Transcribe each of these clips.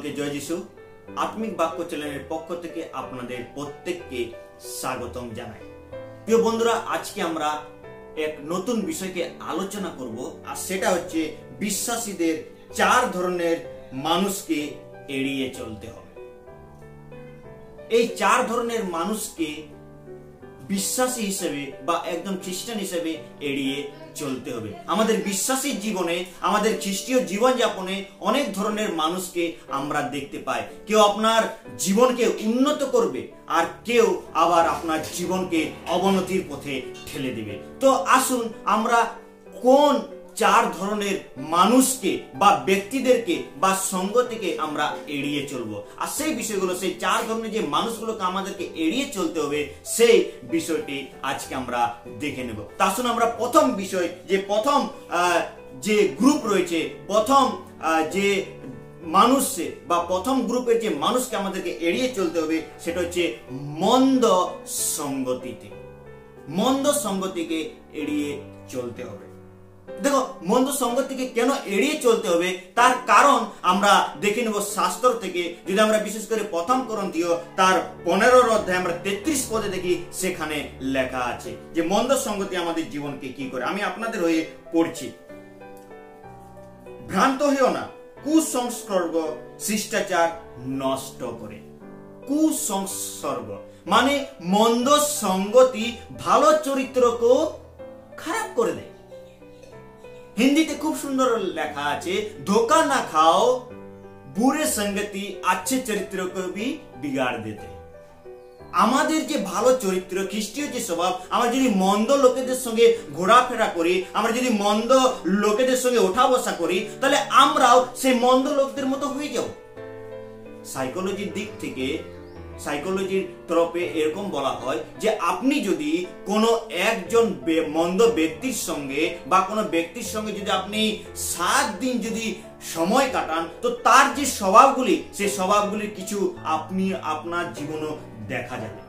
সকলকে জয় যিশু। আত্মিক বাক্য চ্যানেলের পক্ষ থেকে আপনাদের প্রত্যেককে স্বাগতম জানাই। প্রিয় বন্ধুরা, আজকে আমরা এক নতুন বিষয়কে আলোচনা করব, আর সেটা হচ্ছে বিশ্বাসীদের 4 ধরনের মানুষকে এড়িয়ে চলতে হবে। এই 4 ধরনের মানুষকে বিশ্বাসী হিসেবে বা একজন খ্রিস্টান হিসেবে এড়িয়ে চলতে হবে। আমাদের বিশ্বাসী জীবনে, আমাদের খ্রিস্টীয় জীবনযাপনে অনেক ধরনের মানুষকে আমরা দেখতে পাই। কেউ আপনার জীবনকে উন্নত করবে, আর কেউ আবার আপনার জীবনকে অবনতির পথে ঠেলে দেবে। তো আসুন আমরা কোন 4 ধরনের মানুষকে বা ব্যক্তিদেরকে বা সঙ্গ থেকে আমরা এড়িয়ে চলবো, আর সেই বিষয়গুলো, সেই 4 ধরনের যে মানুষগুলোকে আমাদেরকে এড়িয়ে চলতে হবে, সেই বিষয়টি আজকে আমরা দেখে নেব। তা আসুন আমরা প্রথম বিষয়, যে গ্রুপ রয়েছে, প্রথম যে মানুষ বা প্রথম গ্রুপের যে মানুষকে আমাদেরকে এড়িয়ে চলতে হবে, সেটা হচ্ছে মন্দ সঙ্গতিকে এড়িয়ে চলতে হবে। দেখো, মন্দ সঙ্গতিকে কেন এড়িয়ে চলতে হবে তার কারণ আমরা দেখে নেব শাস্ত্র থেকে। যদি আমরা বিশেষ করে প্রথম করন্থীয় তার 15 অধ্যায় আমরা 33 পদে দেখি, সেখানে লেখা আছে যে মন্দ সঙ্গতি আমাদের জীবনকে কি করে। আমি আপনাদের হয়ে পড়ছি। ভ্রান্ত হইও না, কুসংস্কার শিষ্টাচার নষ্ট করে। কুসংস্কার মানে মন্দ সঙ্গতি ভালো চরিত্রকেও খারাপ করে দেয়। হিন্দিতে খুব সুন্দর লেখা আছে, ধোকা না খাও, বুরে संगति अच्छे चरित्र को भी बिगाड़ देते। আমাদের যে ভালো চরিত্র, খ্রিস্টীয় যে স্বভাব, আমরা যদি মন্দ লোকেদের সঙ্গে ঘোরাফেরা করি, আমরা যদি মন্দ লোকেদের সঙ্গে ওঠা বসা করি, তাহলে আমরাও সেই মন্দ লোকদের মতো হয়ে যাব। সাইকোলজির দিক থেকে, সাইকোলজির তরফে এরকম বলা হয় যে আপনি যদি কোনো একজন মন্দ ব্যক্তির সঙ্গে বা কোনো ব্যক্তির সঙ্গে যদি আপনি 7 দিন যদি সময় কাটান, তো তার যে স্বভাবগুলি, সেই স্বভাবগুলির কিছু আপনি আপনার জীবনও দেখা যাবে।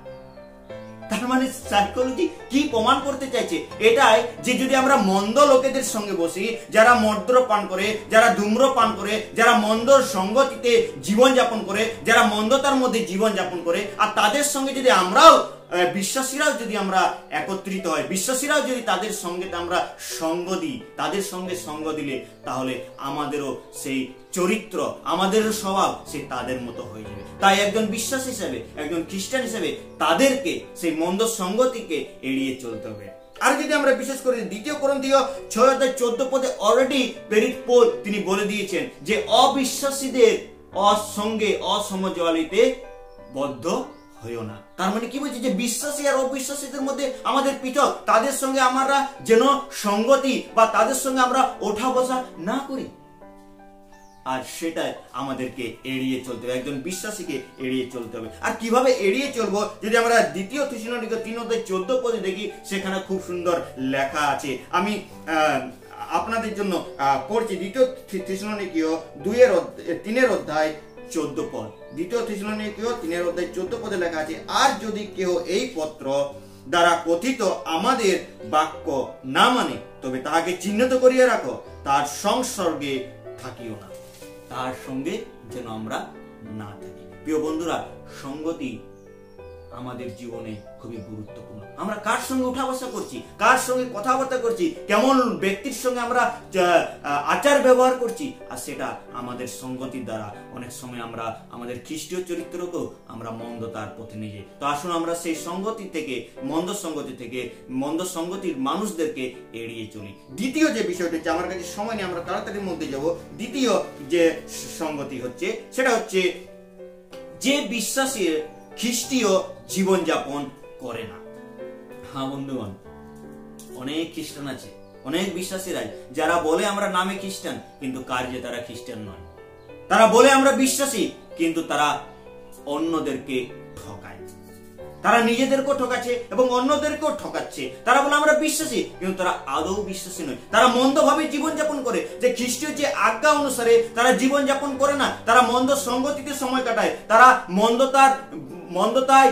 তার মানে সাইকোলজি কি প্রমাণ করতে চাইছে? এটাই যে যদি আমরা মন্দ লোকেদের সঙ্গে বসি, যারা মদ্যপান করে, যারা ধূম্রপান করে, যারা মন্দ সঙ্গতিতে জীবনযাপন করে, যারা মন্দতার মধ্যে জীবনযাপন করে, আর তাদের সঙ্গে যদি আমরাও বিশ্বাসীরাও যদি আমরা একত্রিত হয়, বিশ্বাসীরাও যদি তাদের সঙ্গে আমরা সঙ্গ দিই, তাদের সঙ্গে সঙ্গ দিলে তাহলে আমাদেরও সেই চরিত্র, আমাদেরও স্বভাব সে তাদের মতো হয়ে যাবে। তাই একজন বিশ্বাস হিসেবে, একজন খ্রিস্টান হিসেবে তাদেরকে, সেই মন্দ সঙ্গতিকে এড়িয়ে চলতে হবে। আর যদি আমরা বিশেষ করে 2 করন্থীয় 6 অধ্যায় 14 পদে অলরেডি প্রেরিত পৌল তিনি বলে দিয়েছেন যে অবিশ্বাসীদের সঙ্গে অসমজওয়ালিতে বদ্ধ হইও না। তার মানে কি বলছে? যে বিশ্বাসী আর অবিশ্বাসীদের মধ্যে আমাদের পৃথক, তাদের সঙ্গে আমরা যেন সঙ্গতি বা তাদের সঙ্গে আমরা ওঠা বসা না করি, আর সেটাই আমাদেরকে এড়িয়ে চলতে হবে। একজন বিশ্বাসীকে এড়িয়ে চলতে হবে। আর কিভাবে এড়িয়ে চলবো? যদি আমরা 2 থেসলোনিকে 3 অধ্যায় 14 পদে দেখি, সেখানে খুব সুন্দর লেখা আছে। আমি আপনাদের জন্য পড়ছি। 2 থেসলোনিকীয় 3 অধ্যায় 14 পদ। 2 থেসলোনিকীয় 3 অধ্যায় 14 পদে লেখা আছে, আর যদি কেউ এই পত্র দ্বারা কথিত আমাদের বাক্য না মানে, তবে তাহাকে চিহ্নিত করিয়া রাখো, তার সংসর্গে থাকিও না। তার সঙ্গে যেন আমরা না থাকি। প্রিয় বন্ধুরা, সঙ্গতি আমাদের জীবনে খুবই গুরুত্বপূর্ণ। আমরা কার সঙ্গে উঠা বসা করছি, কার সঙ্গে কথাবার্তা করছি, কেমন ব্যক্তির সঙ্গে আমরা আচার ব্যবহার করছি, আর সেটা আমাদের সঙ্গতির দ্বারা অনেক সময় আমরা আমাদের খ্রিস্টীয় চরিত্রকেও আমরা মন্দতার পথে নিয়ে যাই। তো আসুন আমরা সেই সঙ্গতি থেকে, মন্দ সঙ্গতির মানুষদেরকে এড়িয়ে চলি। দ্বিতীয় যে বিষয়টা হচ্ছে, আমার কাছে সময় নেই, আমরা তাড়াতাড়ির মধ্যে যাব। দ্বিতীয় যে সঙ্গতি হচ্ছে, সেটা হচ্ছে যে বিশ্বাসী খ্রিস্টীয় জীবনযাপন করে না। হ্যাঁ বন্ধুগণ, অনেক খ্রিস্টান আছে, অনেক বিশ্বাসীরাই যারা বলে আমরা নামে খ্রিস্টান, কিন্তু কার্যে তারা খ্রিস্টান নয়। তারা বলে আমরা বিশ্বাসী, কিন্তু তারা অন্যদেরকে ঠকায়। তারা নিজেদেরকেও ঠকাচ্ছে এবং অন্যদেরকেও ঠকাচ্ছে। তারা বলে আমরা বিশ্বাসী, কিন্তু তারা আদৌ বিশ্বাসী নয়। তারা মন্দভাবে জীবনযাপন করে, যে খ্রিস্টীয় যে আজ্ঞা অনুসারে তারা জীবনযাপন করে না। তারা মন্দ সঙ্গতিতে সময় কাটায়, তারা মন্দতার মন্দতায়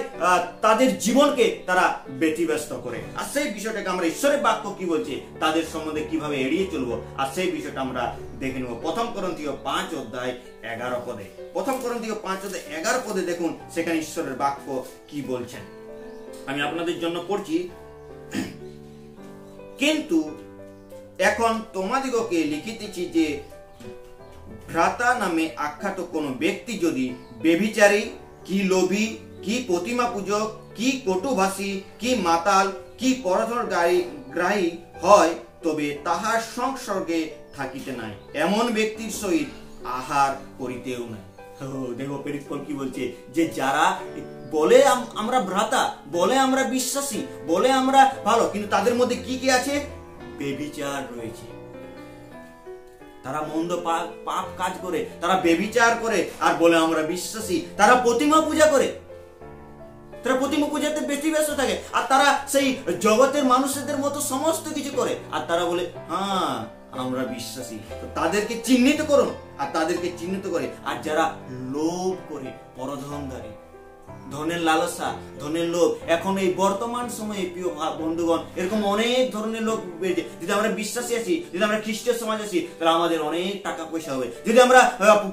তাদের জীবনকে তারা ব্যতিব্যস্ত করে। আর সেই বিষয়টাকে আমরা ঈশ্বরের বাক্য কি বলছে তাদের সম্বন্ধে কিভাবে এড়িয়ে চলবো, আর সেই বিষয়টা আমরা দেখে নেব 1 করন্থীয় 5:11 পদে। 1 করন্থীয় 5:11 পদে দেখুন সেখানে ঈশ্বরের বাক্য কি বলছেন। আমি আপনাদের জন্য পড়ছি। কিন্তু এখন তোমাদিগকে লিখিতেছি যে ভ্রাতা নামে আখ্যাত কোন ব্যক্তি যদি ব্যভিচারী, কি লোভী, কি প্রতিমা পূজক, কি কটুভাষী, কি মাতাল, কি পরধনগ্রাহী হয়, তবে তাহার সংসর্গে থাকিতে নাই, এমন ব্যক্তির সহিত আহার করিতেও নাই। দেখো প্রেরিতপল কি বলছে, যে যারা বলে আমরা ভ্রাতা, বলে আমরা বিশ্বাসী, বলে আমরা ভালো, কিন্তু তাদের মধ্যে কি কি আছে? ব্যভিচার রয়েছে। তারা মন্দ পাপ কাজ করে, তারা ব্যভিচার করে, আর বলে আমরা বিশ্বাসী। তারা প্রতিমা পূজা করে, তারা প্রতিমা পূজাতে বেশি ব্যস্ত থাকে, আর তারা সেই জগতের মানুষদের মতো সমস্ত কিছু করে, আর তারা বলে হ্যাঁ আমরা বিশ্বাসী। তো তাদেরকে চিহ্নিত করুন, আর তাদেরকে চিহ্নিত করে। আর যারা লোভ করে, পরধনকারী, ধনের লালসা, ধনের লোভ, এখন এই বর্তমান সময়ে প্রিয় বন্ধুগণ এরকম অনেক ধরনের লোক বেড়েছে। যদি আমরা বিশ্বাসী আছি, যদি আমরা খ্রিস্টীয় সমাজ আছি, তাহলে আমাদের অনেক টাকা পয়সা হবে। যদি আমরা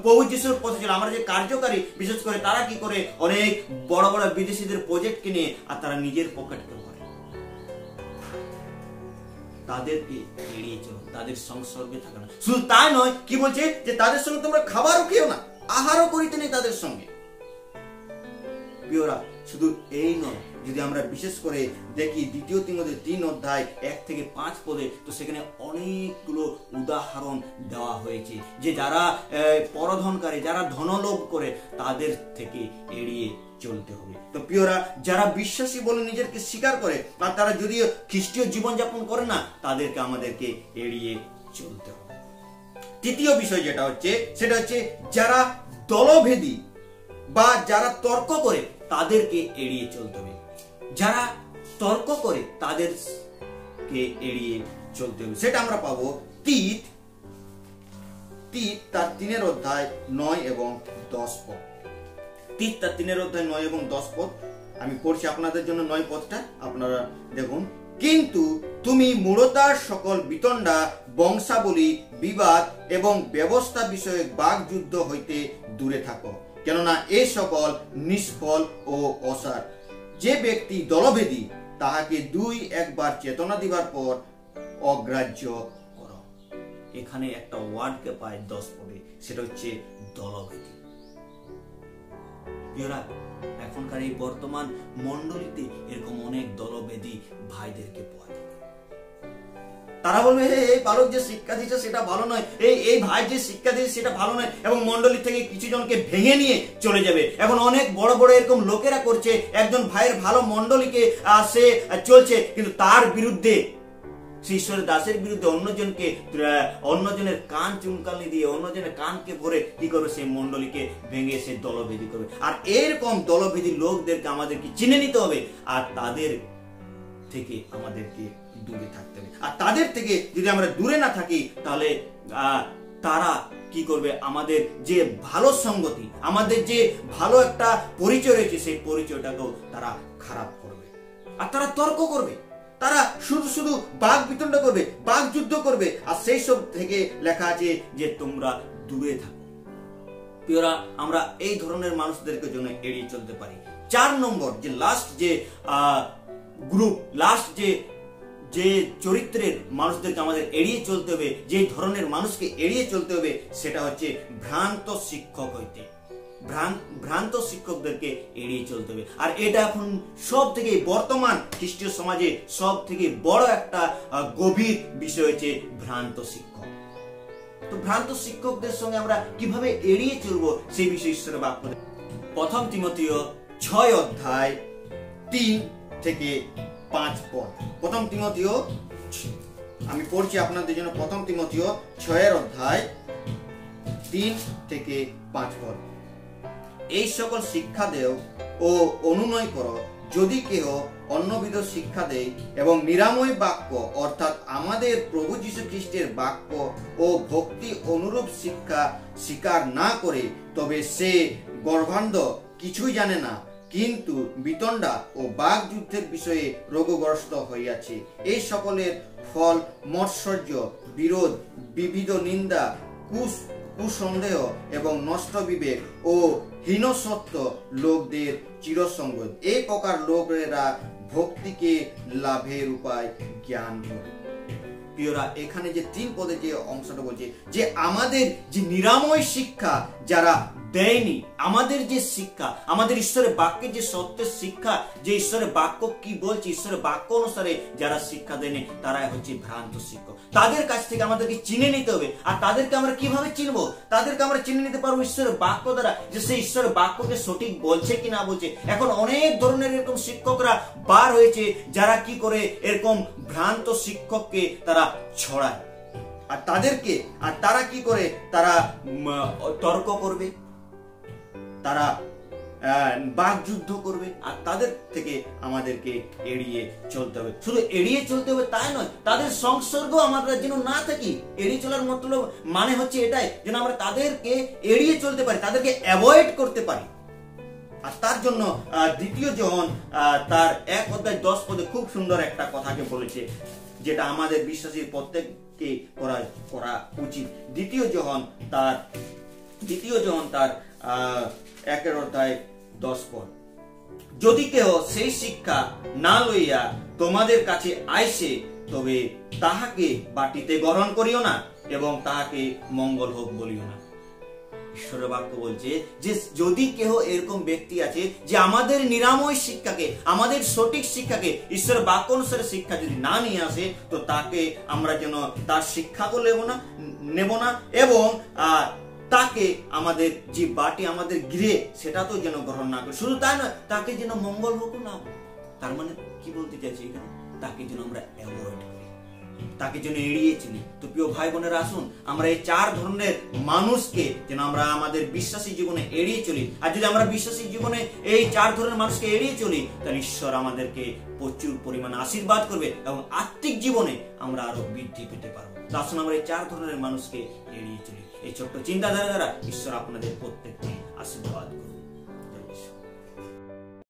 প্রভু যিশুর পথে চলি, আমরা যে কার্যকারী, বিশেষ করে তারা কি করে, অনেক বড় বড় বিদেশিদের প্রজেক্ট কিনে আর তারা নিজের পকেট করে, তাদেরকে এড়িয়ে চলো, তাদের সংসর্গে থাকো না। শুধু তাই নয়, কি বলছে, যে তাদের সঙ্গে তোমরা খাবারও খেও না, আহারও করিতে নেই তাদের সঙ্গে। প্রিয়রা, শুধু এই নয়, যদি আমরা বিশেষ করে দেখি 2 তিমোথের 3:1-5 পদে, তো সেখানে অনেকগুলো উদাহরণ দেওয়া হয়েছে যে যারা পরধনকারী, যারা ধনলোভ করে, তাদের থেকে এড়িয়ে চলতে হবে। তো প্রিয়রা, যারা বিশ্বাসী বলে নিজেকে স্বীকার করে, আর তারা যদিও খ্রিস্টীয় জীবনযাপন করে না, তাদেরকে আমাদেরকে এড়িয়ে চলতে হবে। তৃতীয় বিষয় যেটা হচ্ছে, সেটা হচ্ছে যারা দলভেদী বা যারা তর্ক করে, তাদেরকে এড়িয়ে চলতে হবে। যারা তর্ক করে তাদেরকে এড়িয়ে চলতে হবে। সেটা আমরা পাবো তীত তার 3:9-10 পদ। তীত তার 3:9-10 পদ। আমি পড়ছি আপনাদের জন্য 9 পদটা, আপনারা দেখুন। কিন্তু তুমি মূঢ়তার সকল বিতণ্ডা, বংশাবলী, বিবাদ এবং ব্যবস্থা বিষয়ে বাকযুদ্ধ হইতে দূরে থাকো, কেননা এ সকল নিষ্ফল ও অসার। যে ব্যক্তি দলভেদী, তাহাকে 2-1 চেতনা দিবার পর অগ্রাহ্য করো। এখানে একটা ওয়ার্ডকে পায় 10 পদে, সেটা হচ্ছে দলভেদী। এখনকার এই বর্তমান মণ্ডলীতে এরকম অনেক দলভেদী ভাইদেরকে পাওয়া যায়। তারা বলবে এই বালক যে শিক্ষা দিচ্ছে সেটা ভালো নয়, এই ভাই যে শিক্ষা দিচ্ছে সেটা ভালো নয়, এবং মণ্ডলী থেকে কিছু জনকে ভেঙে নিয়ে চলে যাবে। এখন অনেক বড় বড় এরকম লোকেরা করছে, একজন ভাইয়ের ভালো মণ্ডলীকে সে চলছে, কিন্তু তার বিরুদ্ধে, ঈশ্বরের দাসের বিরুদ্ধে অন্যজনের কান চুনকালি দিয়ে, অন্যজনের কানকে ভরে কি করবে, সেই মণ্ডলীকে ভেঙে সে দলভেদী করবে। আর এরকম দলভেদী লোকদেরকে আমাদেরকে চিনে নিতে হবে, আর তাদের থেকে আমাদেরকে দূরে থাকতে হবে। আর তাদের থেকে যদি আমরা দূরে না থাকি, তাহলে তারা কি করবে, আমাদের যে ভালো সঙ্গতি, আমাদের যে ভালো একটা পরিচয় রয়েছে, সেই পরিচয়টাকেও তারা খারাপ করবে। আর তারা তর্ক করবে, তারা শুধু বাক বিতণ্ডা করবে, বাক যুদ্ধ করবে, আর সেই সব থেকে লেখা আছে যে তোমরা দূরে থাকো। প্রিয়রা, আমরা এই ধরনের মানুষদেরকে জন্য এড়িয়ে চলতে পারি। 4 নম্বর যে লাস্ট যে গ্রুপ, লাস্ট যে চরিত্রের মানুষদেরকে আমাদের এড়িয়ে চলতে হবে, যে ধরনের মানুষকে এড়িয়ে চলতে হবে, সেটা হচ্ছে ভ্রান্ত শিক্ষক হইতে। ভ্রান্ত শিক্ষকদেরকে এড়িয়ে চলতে হবে। আর এটা এখন সব থেকে বর্তমান খ্রিস্টীয় সমাজে সব থেকে বড় একটা গভীর বিষয় হচ্ছে ভ্রান্ত শিক্ষক। তো ভ্রান্ত শিক্ষকদের সঙ্গে আমরা কিভাবে এড়িয়ে চলবো, সেই বিষয়ে ঈশ্বরের বাক্য 1 তিমোথেয় 6:3-5 পদ। 1 তিমোথেয়, আমি পড়ছি আপনাদের জন্য 1 তিমোথেয় 6:3-5 পদ। এই সকল শিক্ষা দেও ও অনুনয় করো, যদি কেহ অন্যবিধ শিক্ষা দেয় এবং নিরাময় বাক্য অর্থাৎ আমাদের প্রভু যীশু খ্রিস্টের বাক্য ও ভক্তি অনুরূপ শিক্ষা স্বীকার না করে, তবে সে গর্ভান্ধ, কিছুই জানে না, কিন্তু বিতণ্ডা ও বাক যুদ্ধের বিষয়ে রোগগ্রস্ত হইয়াছে। এই সকলের ফল মৎসর্য, বিরোধ, বিবিধ নিন্দা, কুসন্দেহ এবং নষ্ট বিবেক ও হীনসত্ত্ব লোকদের চিরসঙ্গ। এই প্রকার লোকেরা ভক্তিকে লাভের উপায় জ্ঞান করে। প্রিয়রা, এখানে যে 3 পদে যে অংশটা বলছে যে আমাদের যে নিরাময় শিক্ষা যারা দেয়নি, আমাদের যে শিক্ষা, আমাদের ঈশ্বরের বাক্যের যে সত্যের শিক্ষা, যে ঈশ্বরের বাক্য কি বলছে, ঈশ্বরের বাক্য অনুসারে যারা শিক্ষা দেয়নি, তারাই হচ্ছে ভ্রান্ত শিক্ষক। তাদের কাছ থেকে আমাদেরকে চিনে নিতে হবে। আর তাদেরকে আমরা কিভাবে চিনবো? তাদেরকে আমরা চিনে নিতে পারবো ঈশ্বরের বাক্য দ্বারা, যে সেই ঈশ্বরের বাক্যকে সঠিক বলছে কি না বলছে। এখন অনেক ধরনের এরকম শিক্ষকরা বার হয়েছে যারা কি করে এরকম ভ্রান্ত শিক্ষককে তারা ছড়ায়। আর তারা কি করে, তারা তর্ক করবে, তারা বাকযুদ্ধ করবে। আর তাদের থেকে আমাদেরকে এড়িয়ে চলতে হবে। শুধু এড়িয়ে চলতে হবে তাই নয়, তাদের সংসর্গ আমরা যেন না থাকি। এড়িয়ে চলার মতলব মানে হচ্ছে এটাই, যেন আমরা তাদেরকে এড়িয়ে চলতে পারি, তাদেরকে অ্যাভয়েড করতে পারি। আর তার জন্য 2 যোহন তার 1 অধ্যায় 10 পদে খুব সুন্দর একটা কথাকে বলেছে, যেটা আমাদের বিশ্বাসীর প্রত্যেককে করা উচিত। 2 যোহন তার 1 অধ্যায় 10 পদ, যদি কেহ সেই শিক্ষা না লইয়া তোমাদের কাছে আইসে, তবে তাহাকে বাটিতে গ্রহণ করিও না এবং তাহাকে মঙ্গল হোক বলিও না। ঈশ্বরের বাক্য বলছে যে যদি কেহ এরকম ব্যক্তি আছে যে আমাদের নিরাময় শিক্ষাকে, আমাদের সঠিক শিক্ষাকে, ঈশ্বরের বাক্য অনুসারে শিক্ষা যদি না নিয়ে আসে, তো তাকে আমরা যেন তার শিক্ষাকে নেব না এবং তাকে আমাদের যে বাটি, আমাদের গৃহে, সেটা তো যেন গ্রহণ না করে। শুধু তাই নয়, তাকে যেন মঙ্গল হোক না। তার মানে কি বলতে চাইছি এখানে? তাকে যেন আমরা অ্যাভয়েড করি, তাকে যেন এড়িয়ে চলি। তো প্রিয় ভাই বোনেরা, আসুন আমরা এই 4 ধরনের মানুষকে যেন আমরা আমাদের বিশ্বাসী জীবনে এড়িয়ে চলি। আর যদি আমরা বিশ্বাসী জীবনে এই 4 ধরনের মানুষকে এড়িয়ে চলি, তাহলে ঈশ্বর আমাদেরকে প্রচুর পরিমাণে আশীর্বাদ করবে এবং আত্মিক জীবনে আমরা আরো বৃদ্ধি পেতে পারবো। আসুন আমরা এই 4 ধরনের মানুষকে এড়িয়ে চলি। এই ছোট্ট চিন্তাধারা দ্বারা ঈশ্বর আপনাদের প্রত্যেককে আশীর্বাদ করুন।